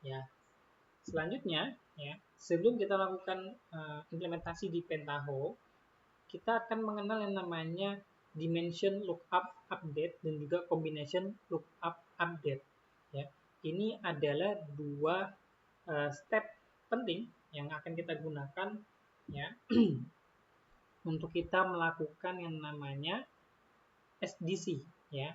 Ya, selanjutnya ya, sebelum kita lakukan implementasi di Pentaho, kita akan mengenal yang namanya dimension lookup update dan juga combination lookup update. Ya, ini adalah dua step penting yang akan kita gunakan ya untuk kita melakukan yang namanya SDC ya.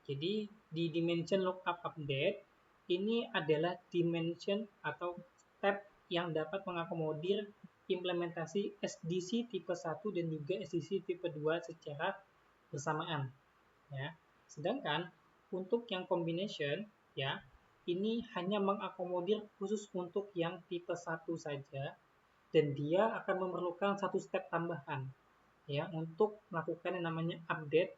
Jadi di dimension lookup update ini adalah dimension atau step yang dapat mengakomodir implementasi SDC tipe 1 dan juga SDC tipe 2 secara bersamaan ya. Sedangkan untuk yang combination ya, ini hanya mengakomodir khusus untuk yang tipe 1 saja dan dia akan memerlukan satu step tambahan ya untuk melakukan yang namanya update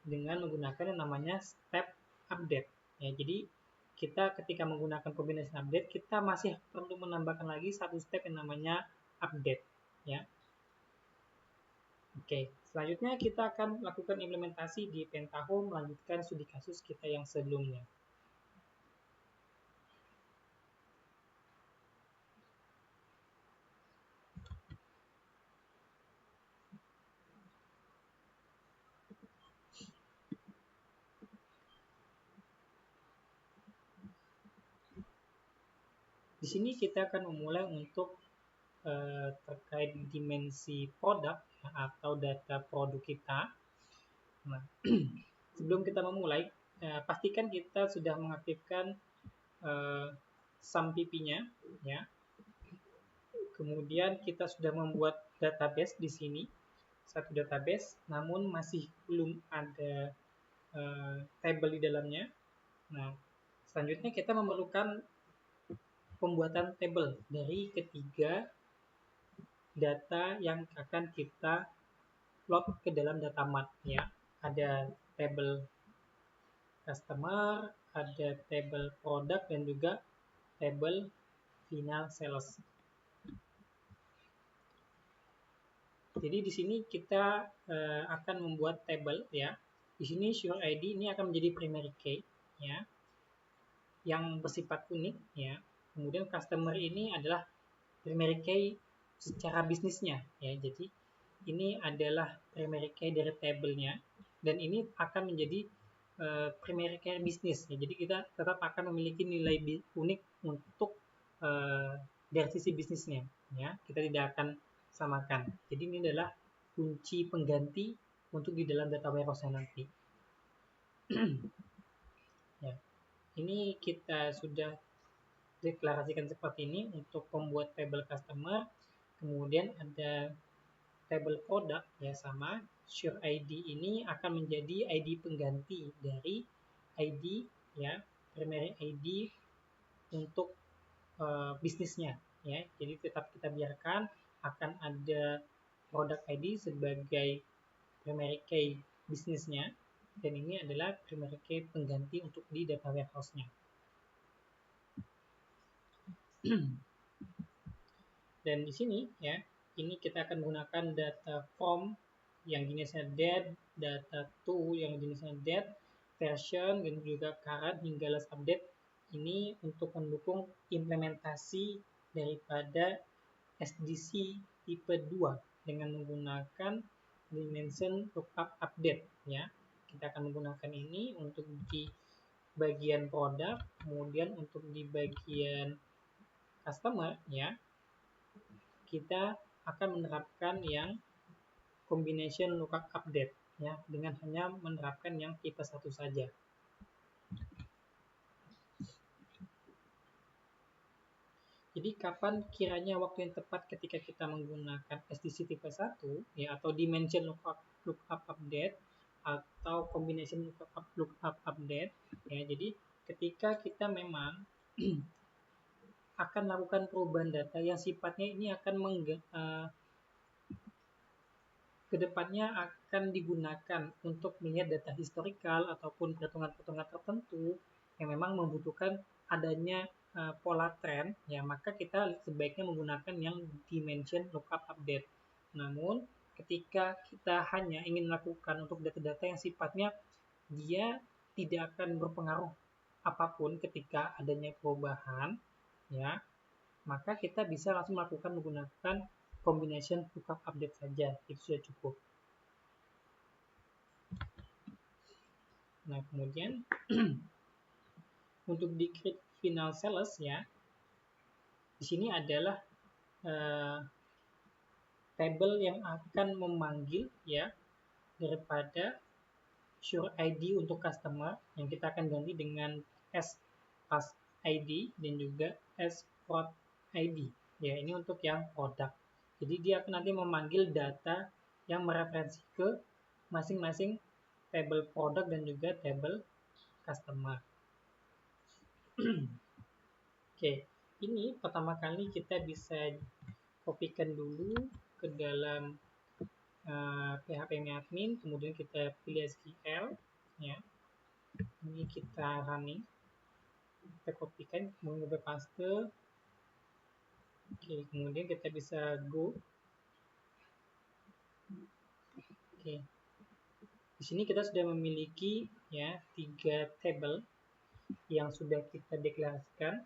dengan menggunakan yang namanya step update. Ya, jadi kita ketika menggunakan combination update, kita masih perlu menambahkan lagi satu step yang namanya update. Ya. Oke, selanjutnya kita akan lakukan implementasi di Pentaho melanjutkan studi kasus kita yang sebelumnya. Di sini kita akan memulai untuk terkait dimensi produk ya, atau data produk kita. Nah, sebelum kita memulai, pastikan kita sudah mengaktifkan SAM-PP-nya, ya. Kemudian kita sudah membuat database di sini, satu database, namun masih belum ada table di dalamnya. Nah, selanjutnya kita memerlukan pembuatan table dari ketiga data yang akan kita load ke dalam data mart ya. Ada table customer, ada table product dan juga table final sales. Jadi di sini kita akan membuat table ya. Di sini sure ID ini akan menjadi primary key ya, yang bersifat unik ya. Kemudian customer ini adalah primary key secara bisnisnya ya. Jadi ini adalah primary key dari table-nya dan ini akan menjadi primary key bisnis ya. Jadi kita tetap akan memiliki nilai unik untuk dari sisi bisnisnya ya. Kita tidak akan samakan. Jadi ini adalah kunci pengganti untuk di dalam data warehouse nanti. Ya. Ini kita sudah deklarasikan seperti ini untuk membuat table customer. Kemudian ada table produk ya sama. Sure ID ini akan menjadi ID pengganti dari ID ya, primary ID untuk bisnisnya ya. Jadi tetap kita biarkan akan ada product ID sebagai primary key bisnisnya dan ini adalah primary key pengganti untuk di data warehouse-nya. Dan di sini ya, ini kita akan menggunakan data form yang jenisnya date, data to yang jenisnya date, version dan juga current hingga last update ini untuk mendukung implementasi daripada SDC tipe 2 dengan menggunakan dimension lookup update ya. Kita akan menggunakan ini untuk di bagian produk, kemudian untuk di bagian customer ya. Kita akan menerapkan yang combination lookup update ya dengan hanya menerapkan yang tipe 1 saja. Jadi kapan kiranya waktu yang tepat ketika kita menggunakan SDC tipe 1 ya atau dimension lookup update atau combination lookup update ya. Jadi ketika kita memang akan melakukan perubahan data yang sifatnya ini akan kedepannya akan digunakan untuk melihat data historikal ataupun perhitungan-perhitungan tertentu yang memang membutuhkan adanya pola tren, ya maka kita sebaiknya menggunakan yang dimension lookup update. Namun ketika kita hanya ingin melakukan untuk data-data yang sifatnya dia tidak akan berpengaruh apapun ketika adanya perubahan, ya, maka kita bisa langsung menggunakan combination lookup update saja, itu sudah cukup. Nah, kemudian untuk di create final sales, ya, di sini adalah tabel yang akan memanggil, ya, daripada sure ID untuk customer yang kita akan ganti dengan S task ID dan juga S fraud ID. Ya, ini untuk yang produk. Jadi dia akan nanti memanggil data yang mereferensi ke masing-masing tabel produk dan juga tabel customer. Oke, ini pertama kali kita bisa kopikan dulu ke dalam PHP admin, kemudian kita pilih SQL, ya. Ini kita running, kita kopikan, kemudian kita paste. Oke, kemudian kita bisa go. Oke, di sini kita sudah memiliki, ya, 3 tabel yang sudah kita deklarasikan.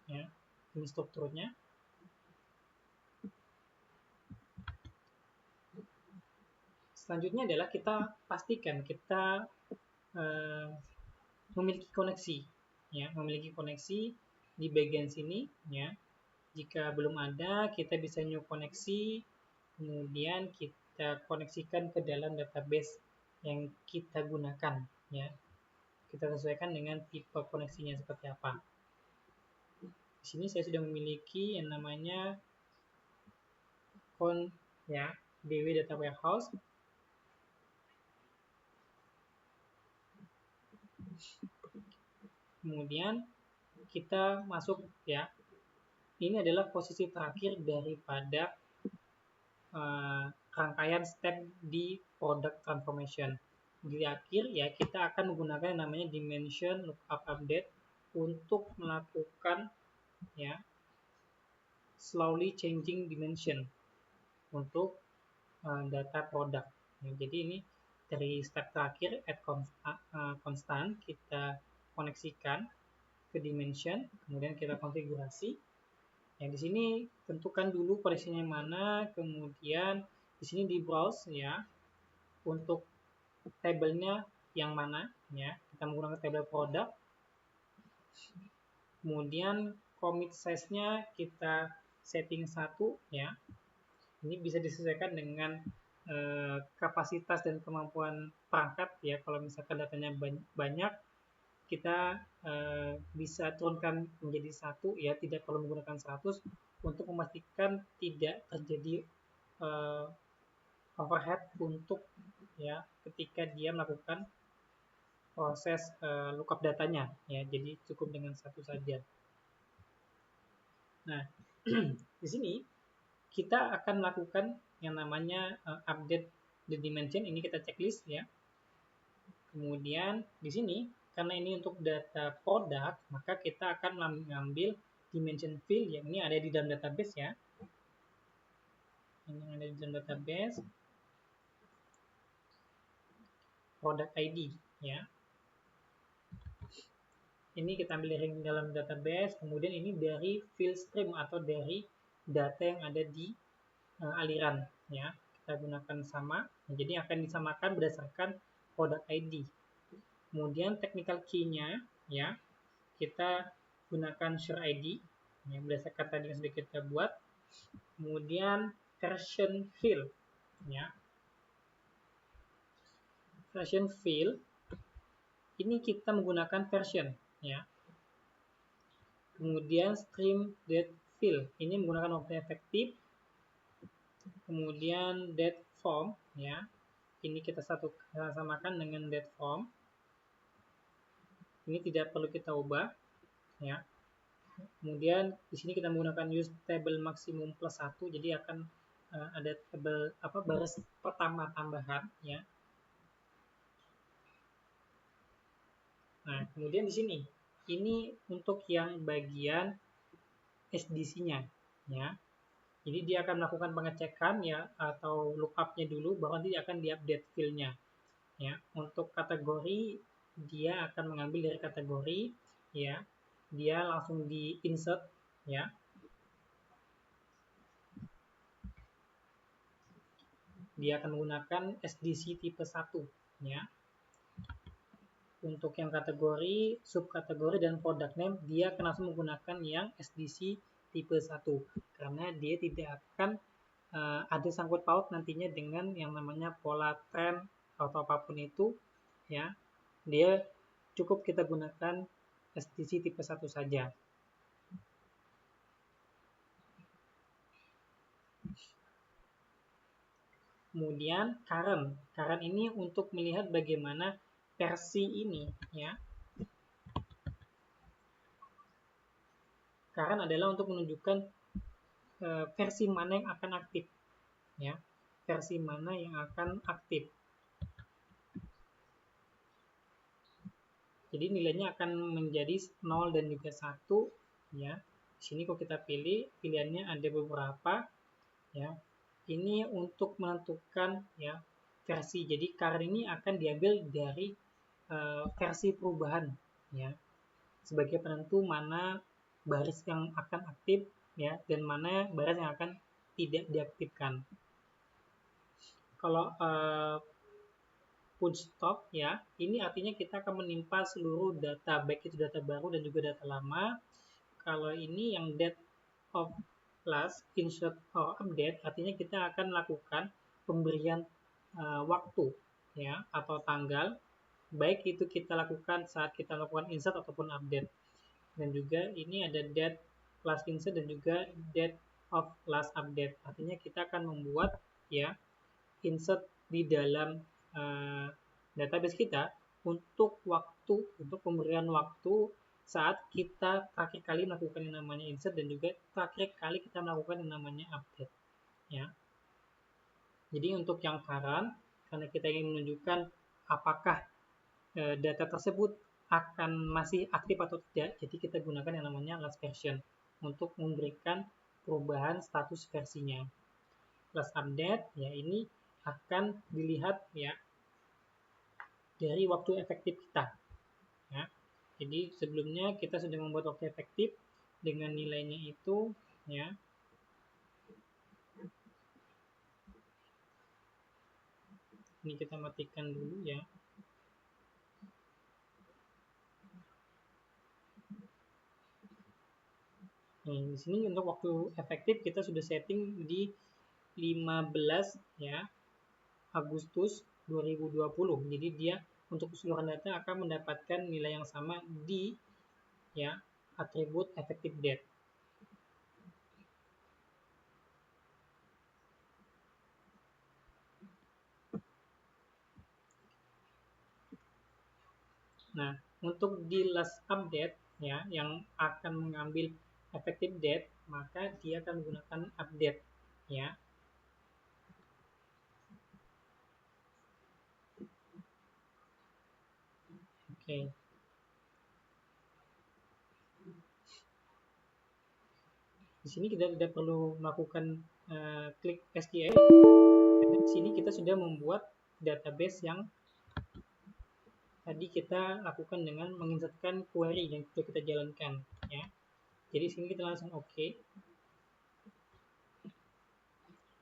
Ya, ini strukturnya. Selanjutnya adalah kita pastikan kita memiliki koneksi, ya, memiliki koneksi di bagian sini, ya. Jika belum ada, kita bisa new koneksi, kemudian kita koneksikan ke dalam database yang kita gunakan, ya. Kita sesuaikan dengan tipe koneksinya seperti apa. Di sini saya sudah memiliki yang namanya ya, DW Data Warehouse. Kemudian kita masuk, ya. Ini adalah posisi terakhir daripada rangkaian step di product transformation. Di akhir, ya, kita akan menggunakan yang namanya dimension lookup update untuk melakukan, ya, slowly changing dimension untuk data produk. Ya, jadi ini dari step terakhir add constant kita koneksikan ke dimension, kemudian kita konfigurasi. Yang di sini tentukan dulu koneksinya mana, kemudian di sini di browse, ya, untuk tabelnya yang mana, ya. Kita menggunakan tabel produk. Kemudian commit size-nya kita setting 1, ya. Ini bisa disesuaikan dengan kapasitas dan kemampuan perangkat, ya. Kalau misalkan datanya banyak, kita bisa turunkan menjadi 1, ya, tidak perlu menggunakan 100 untuk memastikan tidak terjadi overhead untuk, ya, ketika dia melakukan proses lookup datanya, ya. Jadi cukup dengan 1 saja. Nah, di sini kita akan melakukan yang namanya update the dimension. Ini kita checklist, ya. Kemudian di sini karena ini untuk data produk, maka kita akan mengambil dimension field yang ini ada di dalam database, ya. Ini ada di dalam database product ID, ya. Ini kita ambil dari dalam database, kemudian ini dari field stream atau dari data yang ada di aliran, ya. Kita gunakan sama, jadi akan disamakan berdasarkan product ID. Kemudian technical key-nya, ya, kita gunakan sure ID, ya, berdasarkan tadi yang sudah kita buat. Kemudian version field, ya. Version field ini kita menggunakan version, ya. Kemudian stream date field ini menggunakan waktu efektif. Kemudian date form, ya. Ini kita samakan dengan date form. Ini tidak perlu kita ubah, ya. Kemudian di sini kita menggunakan use table maksimum plus 1, jadi akan ada tabel baris pertama tambahan, ya. Nah, kemudian di sini ini untuk yang bagian SDC-nya, ya. Jadi dia akan melakukan pengecekan, ya, atau lookup-nya dulu, baru nanti akan diupdate field-nya. ya. Untuk kategori dia akan mengambil dari kategori, ya. Dia langsung di insert, ya. Dia akan menggunakan SDC tipe 1, ya. Untuk yang kategori, subkategori, dan product name, dia akan langsung menggunakan yang SDC tipe 1. Karena dia tidak akan ada sangkut paut nantinya dengan yang namanya pola tren atau apapun itu, ya. Dia cukup kita gunakan SDC tipe 1 saja. Kemudian current. Current ini untuk melihat bagaimana versi ini, ya. Current adalah untuk menunjukkan versi mana yang akan aktif, ya. Versi mana yang akan aktif. Jadi nilainya akan menjadi 0 dan juga 1, ya. Di sini kalau kita pilih, pilihannya ada beberapa, ya. Ini untuk menentukan, ya, versi. Jadi current ini akan diambil dari versi perubahan, ya. Sebagai penentu mana baris yang akan aktif, ya, dan mana baris yang akan tidak diaktifkan. Kalau put stop, ya, ini artinya kita akan menimpa seluruh data, baik itu data baru dan juga data lama. Kalau ini yang date of last insert or update, artinya kita akan melakukan pemberian waktu, ya, atau tanggal, baik itu kita lakukan saat kita lakukan insert ataupun update. Dan juga ini ada date last insert dan juga date of last update, artinya kita akan membuat, ya, insert di dalam database kita untuk pemberian waktu saat kita terakhir kali melakukan yang namanya insert dan juga terakhir kali kita melakukan yang namanya update, ya. Jadi untuk yang current, karena kita ingin menunjukkan apakah data tersebut akan masih aktif atau tidak, jadi kita gunakan yang namanya last version untuk memberikan perubahan status versinya. Last update, ya, ini akan dilihat, ya, dari waktu efektif kita, ya. Jadi sebelumnya kita sudah membuat waktu efektif dengan nilainya itu, ya. Ini kita matikan dulu, ya. Nah, di sini untuk waktu efektif kita sudah setting di 15, ya, Agustus 2020. Jadi dia untuk keseluruhan data akan mendapatkan nilai yang sama di, ya, atribut effective date. Nah, untuk di last update, ya, yang akan mengambil effective date, maka dia akan menggunakan update, ya. Oke. Di sini kita tidak perlu melakukan klik SQL. Karena di sini kita sudah membuat database yang tadi kita lakukan dengan menginsertkan query yang sudah kita jalankan, ya. Jadi sini kita langsung oke.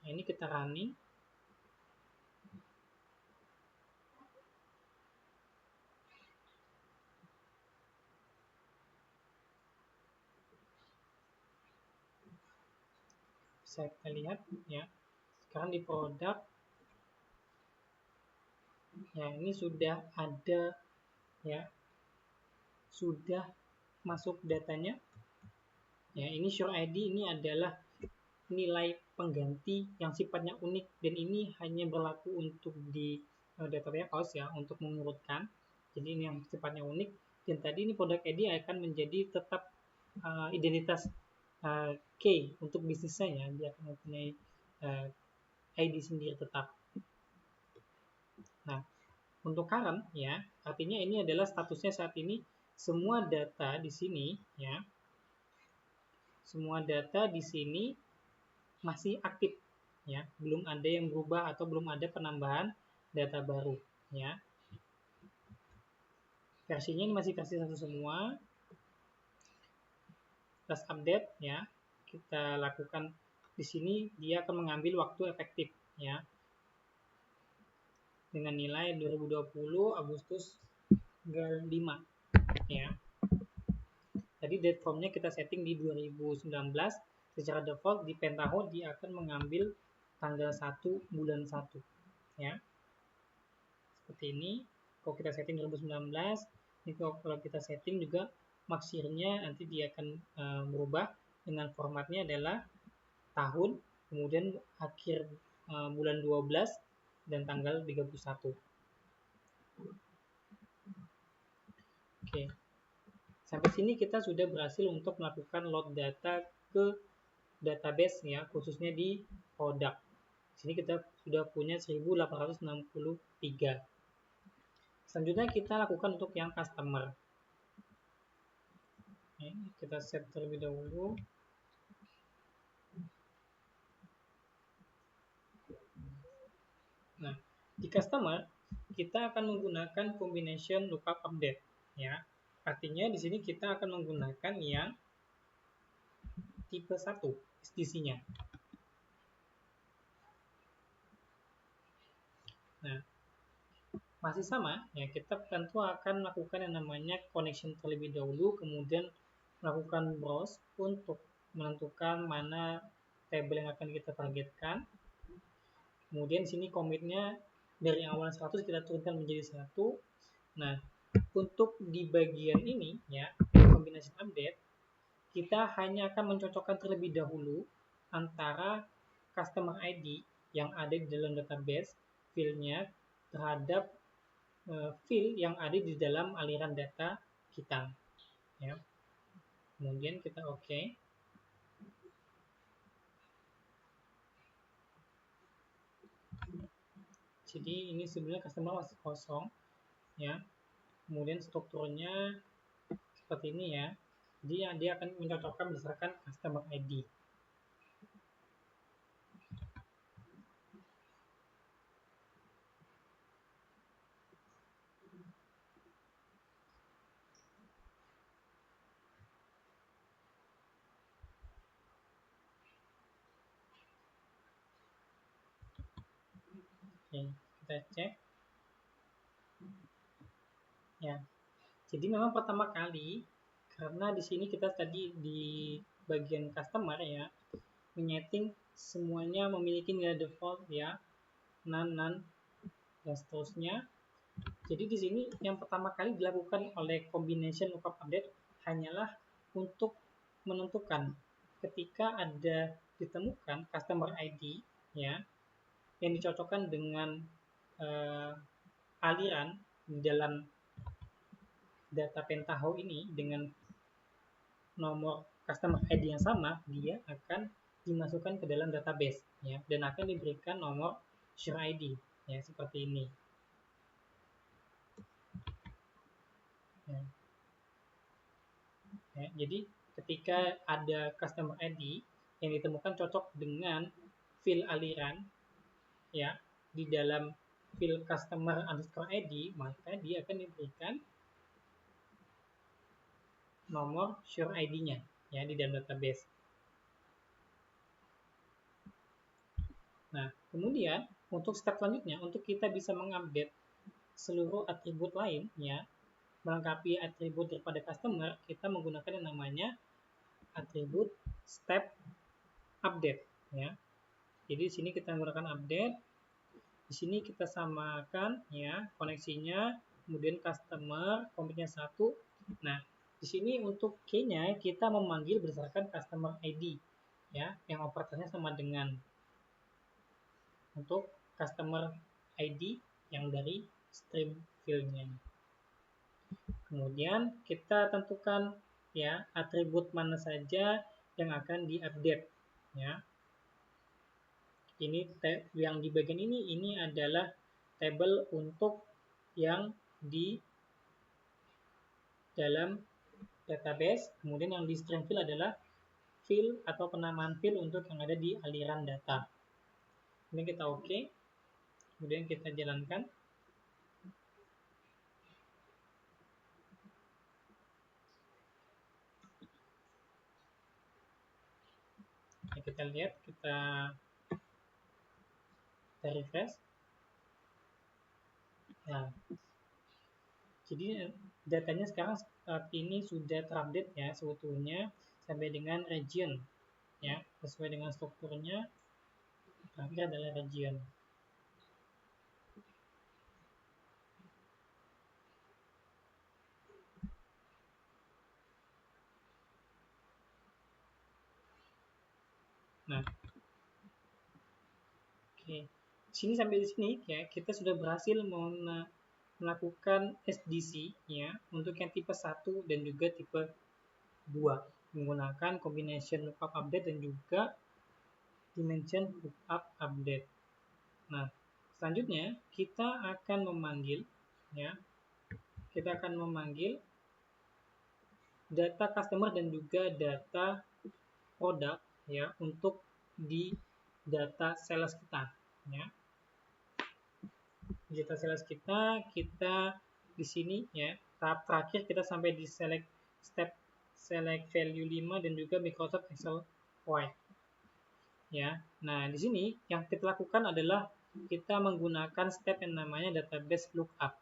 Nah, ini kita running. Bisa kita lihat, ya. Sekarang di produk, ya, ini sudah ada, ya, sudah masuk datanya, ya. Ini show ID ini adalah nilai pengganti yang sifatnya unik dan ini hanya berlaku untuk di data warehouse, ya, untuk mengurutkan. Jadi ini yang sifatnya unik, dan tadi ini product ID akan menjadi tetap identitas key untuk bisnisnya, ya. Dia akan mempunyai ID sendiri tetap. Nah, untuk current, ya, artinya ini adalah statusnya saat ini semua data di sini, ya. Semua data di sini masih aktif, ya. Belum ada yang berubah atau belum ada penambahan data baru, ya. versinya ini masih versi 1 semua. Plus update ya, kita lakukan di sini, dia akan mengambil waktu efektif ya, dengan nilai 2020 Agustus tanggal 5 ya. Jadi date from-nya kita setting di 2019. Secara default di Pentaho dia akan mengambil tanggal 1 bulan 1 ya. Seperti ini. Kalau kita setting 2019, ini kalau kita setting juga maksirnya nanti dia akan berubah dengan formatnya adalah tahun, kemudian akhir bulan 12 dan tanggal 31. Oke. Sampai sini kita sudah berhasil untuk melakukan load data ke database ya, khususnya di produk. Di sini kita sudah punya 1863. Selanjutnya kita lakukan untuk yang customer. Oke, kita set terlebih dahulu. Nah, di customer kita akan menggunakan combination lookup update ya. Artinya di sini kita akan menggunakan yang tipe 1 SDC-nya. Nah, masih sama ya, kita tentu akan melakukan yang namanya connection terlebih dahulu, kemudian melakukan browse untuk menentukan mana tabel yang akan kita targetkan. Kemudian sini commitnya dari awal 100 kita turunkan menjadi 1. Nah, untuk di bagian ini ya, combination update, kita hanya akan mencocokkan terlebih dahulu antara customer ID yang ada di dalam database field-nya terhadap field yang ada di dalam aliran data kita ya. Kemudian kita oke. Jadi ini sebenarnya customer masih kosong ya. Kemudian strukturnya seperti ini ya. Jadi dia akan mencocokkan berdasarkan customer ID. Oke, kita cek. Ya. Jadi memang pertama kali karena di sini kita tadi di bagian customer ya, menyeting semuanya memiliki nilai default ya, none, dan seterusnya. Jadi di sini yang pertama kali dilakukan oleh combination lookup update hanyalah untuk menentukan ketika ada ditemukan customer ID ya yang dicocokkan dengan aliran di dalam data Pentaho ini dengan nomor customer ID yang sama, dia akan dimasukkan ke dalam database ya, dan akan diberikan nomor share ID ya, seperti ini ya. Ya, jadi ketika ada customer ID yang ditemukan cocok dengan field aliran ya di dalam field customer underscore ID, maka dia akan diberikan nomor share ID-nya ya di dalam database. Nah, kemudian untuk step selanjutnya, untuk kita bisa mengupdate seluruh atribut lain ya, melengkapi atribut daripada customer, kita menggunakan yang namanya atribut step update ya. Jadi di sini kita menggunakan update. Di sini kita samakan ya koneksinya, kemudian customer commitnya 1. Nah, di sini untuk key-nya kita memanggil berdasarkan customer ID ya, yang operatornya sama dengan untuk customer ID yang dari stream field-nya. Kemudian kita tentukan ya atribut mana saja yang akan diupdate ya. Ini yang di bagian ini adalah tabel untuk yang di dalam database, kemudian yang di stream field adalah field atau penamaan field untuk yang ada di aliran data. Ini kita oke. Kemudian kita jalankan. kita lihat, kita refresh. Nah, jadi datanya sekarang saat ini sudah terupdate ya sebetulnya sampai dengan region ya, sesuai dengan strukturnya. Terakhir adalah region. Nah, oke. Sini sampai di sini ya, kita sudah berhasil melakukan SDC ya untuk yang tipe 1 dan juga tipe 2 menggunakan combination lookup update dan juga dimension lookup update. Nah, selanjutnya kita akan memanggil ya. Kita akan memanggil data customer dan juga data produk ya untuk di data sales kita ya. Di data sales kita di sini ya, tahap terakhir kita sampai di step select value 5 dan juga Microsoft Excel White. Ya. Nah, di sini yang kita lakukan adalah kita menggunakan step yang namanya database lookup.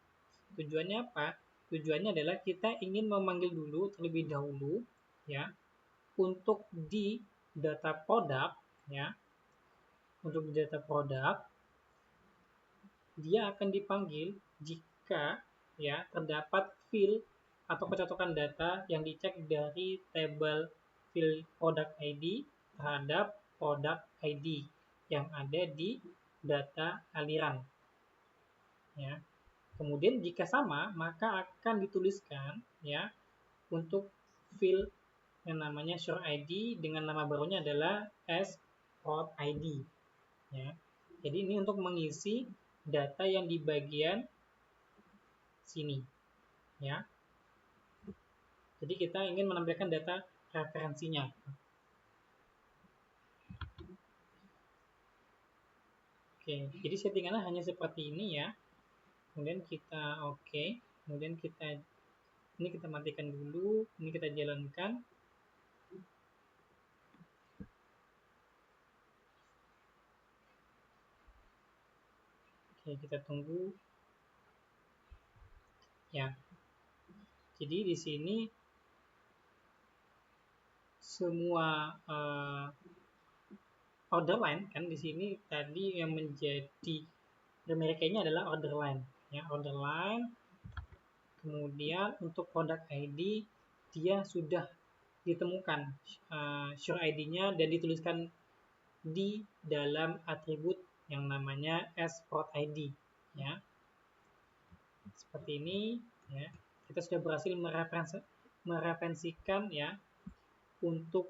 Tujuannya apa? Tujuannya adalah kita ingin memanggil dulu terlebih dahulu ya untuk di data produk ya. Untuk di data produk dia akan dipanggil jika ya terdapat field atau kecocokan data yang dicek dari tabel field product ID terhadap product ID yang ada di data aliran ya. Kemudian jika sama, maka akan dituliskan ya untuk field yang namanya show ID dengan nama barunya adalah as prod ID ya. Jadi ini untuk mengisi data yang di bagian sini ya. Jadi kita ingin menampilkan data referensinya. Oke, jadi settingannya hanya seperti ini ya. Kemudian kita oke, kemudian ini kita matikan dulu, ini kita jalankan. Oke, kita tunggu. Ya. Jadi di sini semua order line kan di sini tadi yang menjadi primary key-nya adalah order line ya, order line. Kemudian untuk product ID dia sudah ditemukan show ID-nya dan dituliskan di dalam atribut yang namanya as prod ID ya. Seperti ini ya. Kita sudah berhasil mereferensikan ya untuk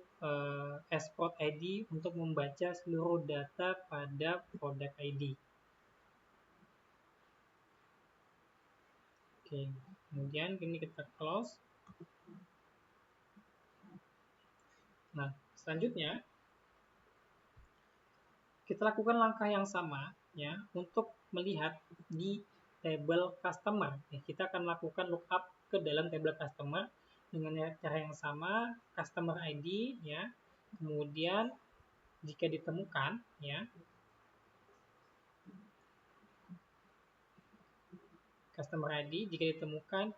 as prod ID untuk membaca seluruh data pada product ID. Oke, kemudian ini kita close. Nah, selanjutnya kita lakukan langkah yang sama ya untuk melihat di table customer. Ya, kita akan lakukan lookup ke dalam table customer dengan cara yang sama, customer ID ya. Kemudian jika ditemukan ya customer ID jika ditemukan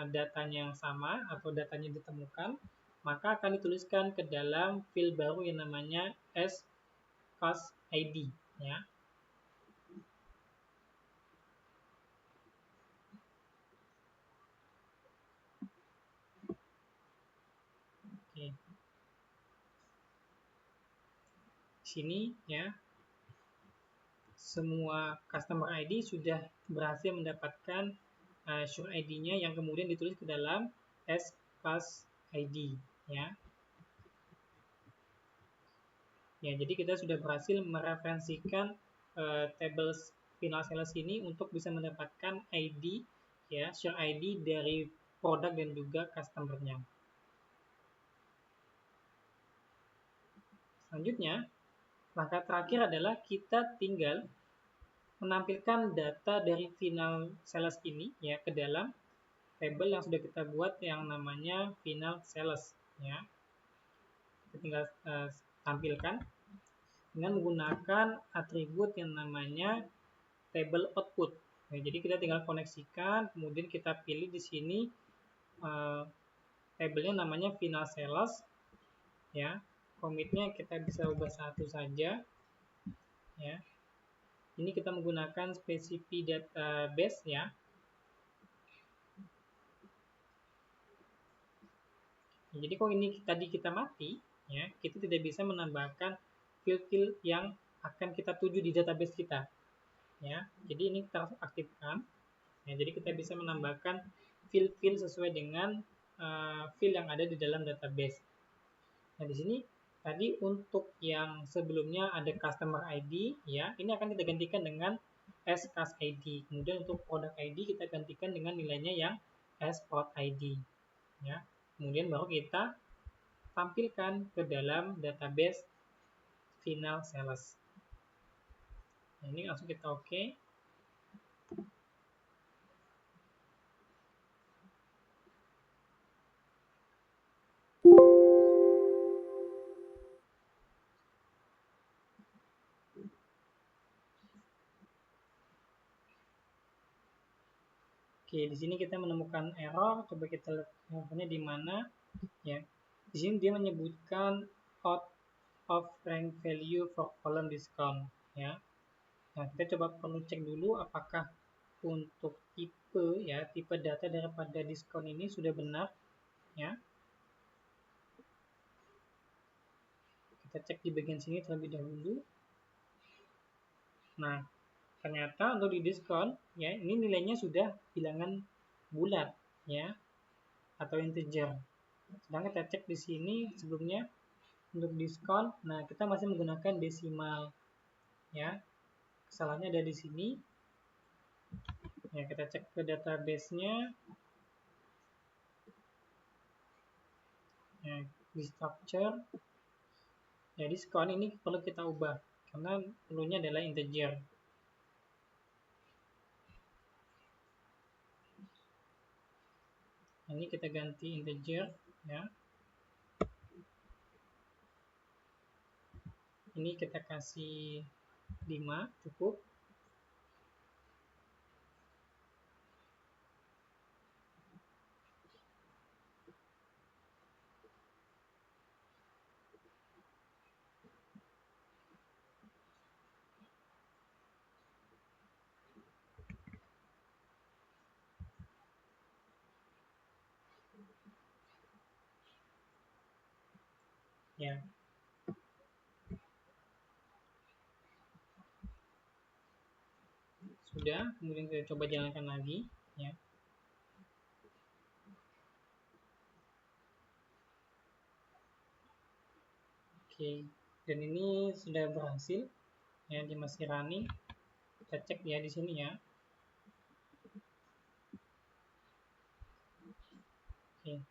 datanya yang sama atau datanya ditemukan, maka akan dituliskan ke dalam field baru yang namanya as cus ID ya. Oke. Sini ya semua customer ID sudah berhasil mendapatkan show ID-nya yang kemudian ditulis ke dalam as cus ID ya. Ya, jadi kita sudah berhasil mereferensikan table final sales ini untuk bisa mendapatkan ID ya, show ID dari produk dan juga customer-nya. Selanjutnya, langkah terakhir adalah kita tinggal menampilkan data dari final sales ini ya ke dalam table yang sudah kita buat yang namanya final sales ya. Kita tinggal tampilkan dengan menggunakan atribut yang namanya table output. Nah, jadi kita tinggal koneksikan, kemudian kita pilih di sini tabelnya namanya final sales, ya. Commitnya kita bisa ubah satu saja, ya. Ini kita menggunakan specific database, ya. Jadi kalau ini tadi kita mati, ya, kita tidak bisa menambahkan field-field yang akan kita tuju di database kita, ya. Jadi ini kita aktifkan. Ya, jadi kita bisa menambahkan field-field sesuai dengan field yang ada di dalam database. Nah, di sini tadi untuk yang sebelumnya ada customer ID, ya, ini akan kita gantikan dengan as cus ID. Kemudian untuk product ID kita gantikan dengan nilainya yang as product ID, ya. Kemudian baru kita tampilkan ke dalam database final sales. Nah, ini langsung kita oke. Oke, di sini kita menemukan error. Coba kita lihat errornya di mana, ya. Di sini dia menyebutkan out of rank value for column discount, ya. Nah, kita coba perlu cek dulu apakah untuk tipe, ya, tipe data daripada diskon ini sudah benar, ya. Kita cek di bagian sini terlebih dahulu. Nah, ternyata untuk di diskon, ya, ini nilainya sudah bilangan bulat, ya, atau integer. Sedangkan kita cek di sini sebelumnya untuk diskon, nah kita masih menggunakan desimal, ya. Kesalahannya ada di sini. Ya, kita cek ke database-nya. Ya, di structure. Ya, diskon ini perlu kita ubah karena perlunya adalah integer. Ini kita ganti integer, ya. Ini kita kasih 5 cukup. Ya. Sudah, kemudian kita coba jalankan lagi, ya. Oke, dan ini sudah berhasil, ya, dia masih running. Kita cek ya di sini, ya. Oke.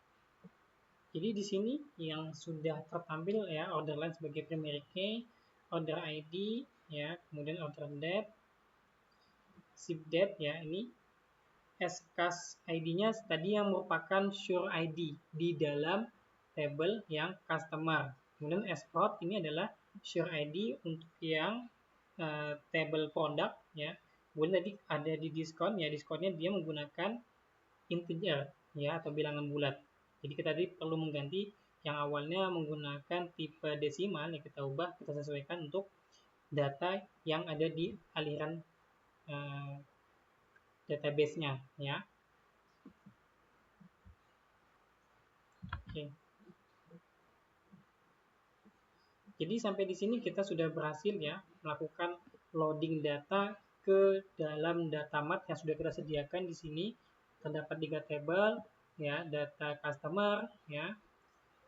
Jadi di sini yang sudah tertampil, ya, order line sebagai primary key, order ID, ya, kemudian order date, ship date, ya, ini as-cus ID-nya tadi yang merupakan sure ID di dalam table yang customer. Kemudian as-prod ini adalah sure ID untuk yang table product, ya. Kemudian tadi ada di diskon, ya, diskonnya dia menggunakan integer, ya, atau bilangan bulat. Jadi kita tadi perlu mengganti yang awalnya menggunakan tipe desimal, yang kita ubah, kita sesuaikan untuk data yang ada di aliran database-nya, ya. Oke. Jadi sampai di sini kita sudah berhasil, ya, melakukan loading data ke dalam data mart yang sudah kita sediakan di sini. Terdapat 3 table, ya, data customer, ya,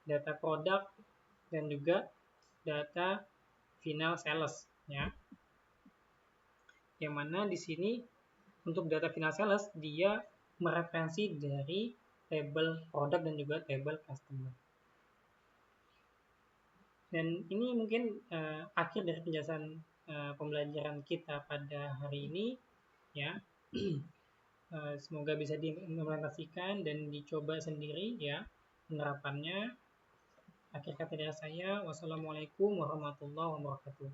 data product, dan juga data final sales, ya. Yang mana di sini untuk data final sales dia mereferensi dari table product dan juga table customer. Dan ini mungkin akhir dari penjelasan pembelajaran kita pada hari ini, ya. Semoga bisa diimplementasikan dan dicoba sendiri, ya, penerapannya. Akhir kata dari saya, wassalamualaikum warahmatullahi wabarakatuh.